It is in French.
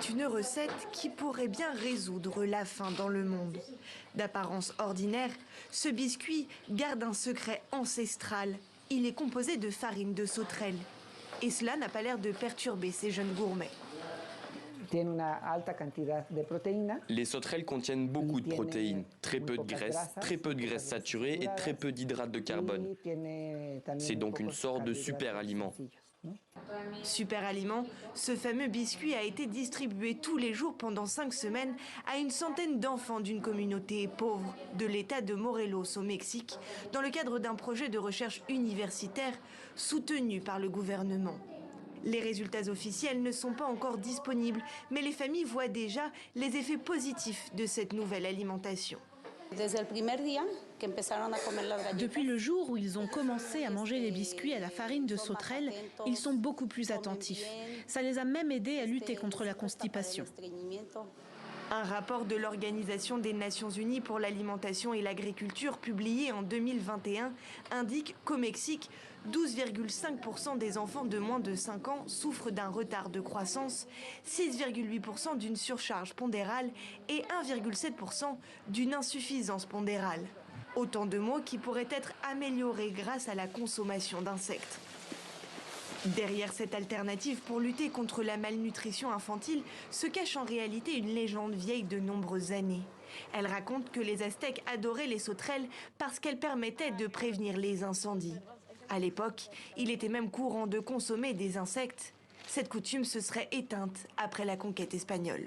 C'est une recette qui pourrait bien résoudre la faim dans le monde. D'apparence ordinaire, ce biscuit garde un secret ancestral. Il est composé de farine de sauterelle. Et cela n'a pas l'air de perturber ces jeunes gourmets. Les sauterelles contiennent beaucoup de protéines, très peu de graisse saturée et très peu d'hydrates de carbone. C'est donc une sorte de super aliment. Super aliment, ce fameux biscuit a été distribué tous les jours pendant 5 semaines à une centaine d'enfants d'une communauté pauvre de l'État de Morelos au Mexique, dans le cadre d'un projet de recherche universitaire soutenu par le gouvernement. Les résultats officiels ne sont pas encore disponibles, mais les familles voient déjà les effets positifs de cette nouvelle alimentation. Depuis le jour où ils ont commencé à manger les biscuits à la farine de sauterelle, ils sont beaucoup plus attentifs. Ça les a même aidés à lutter contre la constipation. Un rapport de l'Organisation des Nations Unies pour l'alimentation et l'agriculture publié en 2021 indique qu'au Mexique, 12,5% des enfants de moins de 5 ans souffrent d'un retard de croissance, 6,8% d'une surcharge pondérale et 1,7% d'une insuffisance pondérale. Autant de maux qui pourraient être améliorés grâce à la consommation d'insectes. Derrière cette alternative pour lutter contre la malnutrition infantile se cache en réalité une légende vieille de nombreuses années. Elle raconte que les Aztèques adoraient les sauterelles parce qu'elles permettaient de prévenir les incendies. À l'époque, il était même courant de consommer des insectes. Cette coutume se serait éteinte après la conquête espagnole.